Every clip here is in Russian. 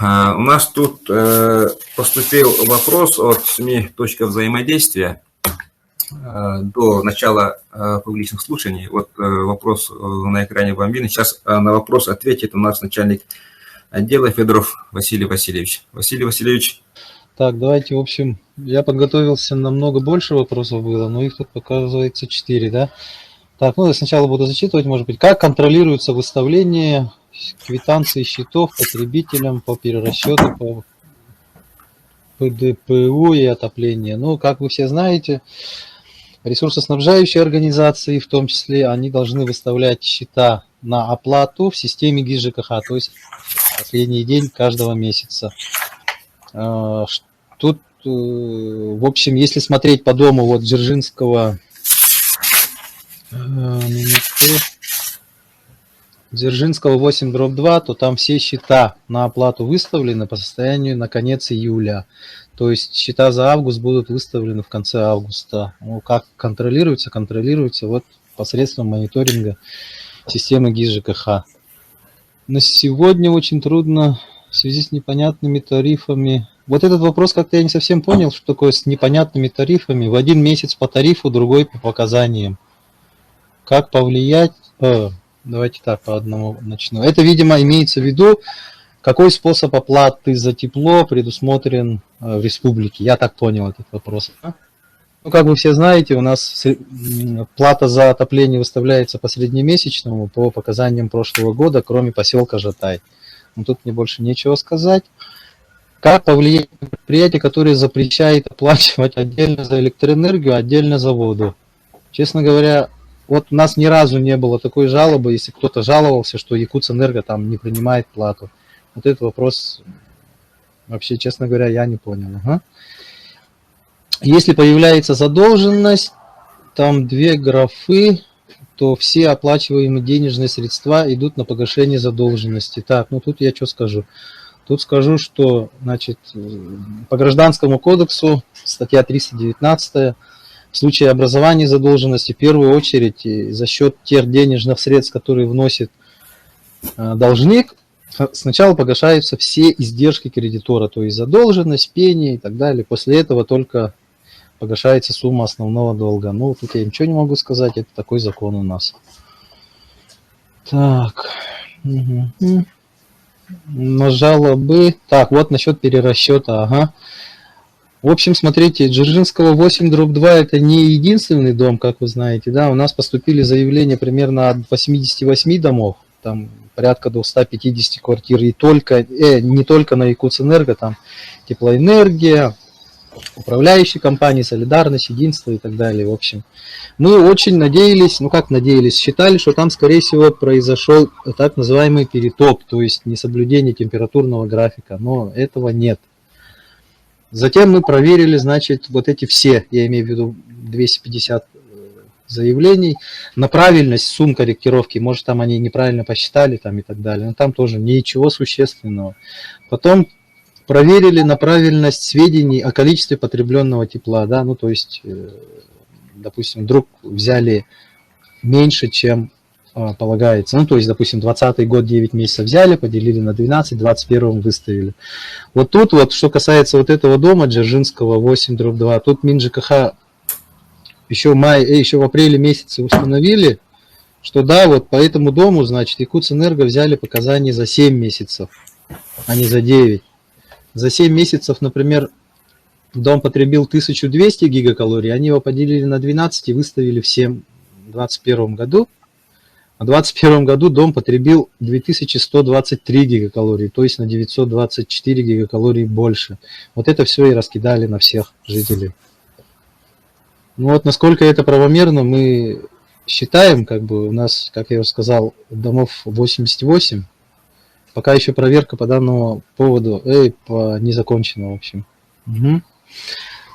У нас тут поступил вопрос от СМИ «Точка взаимодействия» до начала публичных слушаний. Вот вопрос на экране вам видно. Сейчас на вопрос ответит у нас начальник отдела Федоров Василий Васильевич. Василий Васильевич. Так, давайте, в общем, я подготовился, намного больше вопросов было, но их тут показывается 4, да? Так, ну я сначала буду зачитывать, может быть, как контролируется выставление квитанций счетов потребителям по перерасчету по ПДПУ и отоплению. Ну, как вы все знаете, ресурсоснабжающие организации, в том числе, они должны выставлять счета на оплату в системе ГИС ЖКХ, то есть последний день каждого месяца. Тут, в общем, если смотреть по дому вот Дзержинского, Дзержинского 8/2, то там все счета на оплату выставлены по состоянию на конец июля. То есть счета за август будут выставлены в конце августа. Ну, как контролируется? Контролируется вот посредством мониторинга системы ГИС ЖКХ. На сегодня очень трудно в связи с непонятными тарифами. Вот этот вопрос как-то я не совсем понял, что такое с непонятными тарифами. В один месяц по тарифу, другой по показаниям. Как повлиять? Давайте так, по одному начну. Это, видимо, имеется в виду, какой способ оплаты за тепло предусмотрен в республике. Я так понял этот вопрос. Ну, как вы все знаете, у нас плата за отопление выставляется по среднемесячному, по показаниям прошлого года, кроме поселка Жатай. Ну, тут мне больше нечего сказать. Как повлиять на предприятие, которое запрещает оплачивать отдельно за электроэнергию, отдельно за воду? Честно говоря, вот у нас ни разу не было такой жалобы, если кто-то жаловался, что Якутсэнерго там не принимает плату. Вот этот вопрос вообще, честно говоря, я не понял. Ага. Если появляется задолженность, там две графы, то все оплачиваемые денежные средства идут на погашение задолженности. Так, ну тут я что скажу? Тут скажу, что, значит, по Гражданскому кодексу, статья 319, в случае образования задолженности, в первую очередь за счет тех денежных средств, которые вносит должник, сначала погашаются все издержки кредитора, то есть задолженность, пени и так далее. После этого только погашается сумма основного долга. Ну, тут я ничего не могу сказать, это такой закон у нас. Так. На жалобы. Так, вот насчет перерасчета. Ага. В общем, смотрите, Дзержинского 8/2 это не единственный дом, как вы знаете, да, у нас поступили заявления примерно от 88 домов, там порядка 250 квартир, и только, не только на Якутсэнерго, там теплоэнергия, управляющие компании, солидарность, единство и так далее. В общем, мы очень надеялись, ну как надеялись, считали, что там, скорее всего, произошел так называемый перетоп, то есть несоблюдение температурного графика, но этого нет. Затем мы проверили, значит, вот эти все, я имею в виду 250 заявлений, на правильность сумм корректировки, может там они неправильно посчитали там и так далее, но там тоже ничего существенного. Потом проверили на правильность сведений о количестве потребленного тепла, да, ну то есть, допустим, вдруг взяли меньше, чем полагается, ну то есть, допустим, 2020 год 9 месяцев взяли, поделили на 12, 21 выставили. Вот тут вот, что касается вот этого дома Дзержинского 8/2, тут МинЖКХ еще в апреле месяце установили, что да, вот по этому дому, значит, Якутсэнерго взяли показания за 7 месяцев, а не за 9. За 7 месяцев, например, дом потребил 1200 гигакалорий, они его поделили на 12 и выставили всем в 2021 году. А в 2021 году дом потребил 2123 гигакалории, то есть на 924 гигакалорий больше. Вот это все и раскидали на всех жителей. Ну вот насколько это правомерно, мы считаем, как бы у нас, как я уже сказал, домов 88. Пока еще проверка по данному поводу не закончена, в общем. Угу.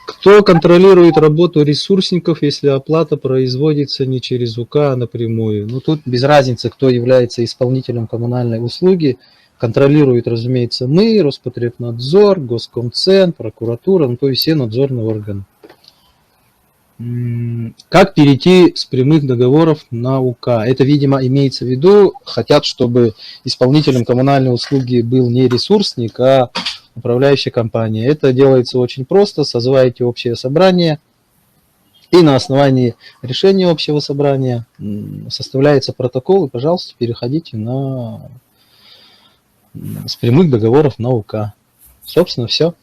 Кто контролирует работу ресурсников, если оплата производится не через УК, а напрямую? Ну тут без разницы, кто является исполнителем коммунальной услуги. Контролирует, разумеется, мы, Роспотребнадзор, Госкомцен, прокуратура, ну то есть все надзорные органы. Как перейти с прямых договоров на УК? Это, видимо, имеется в виду, хотят, чтобы исполнителем коммунальной услуги был не ресурсник, а управляющая компания. Это делается очень просто. Созываете общее собрание, и на основании решения общего собрания составляется протокол, и, пожалуйста, переходите с прямых договоров на УК. Собственно, все.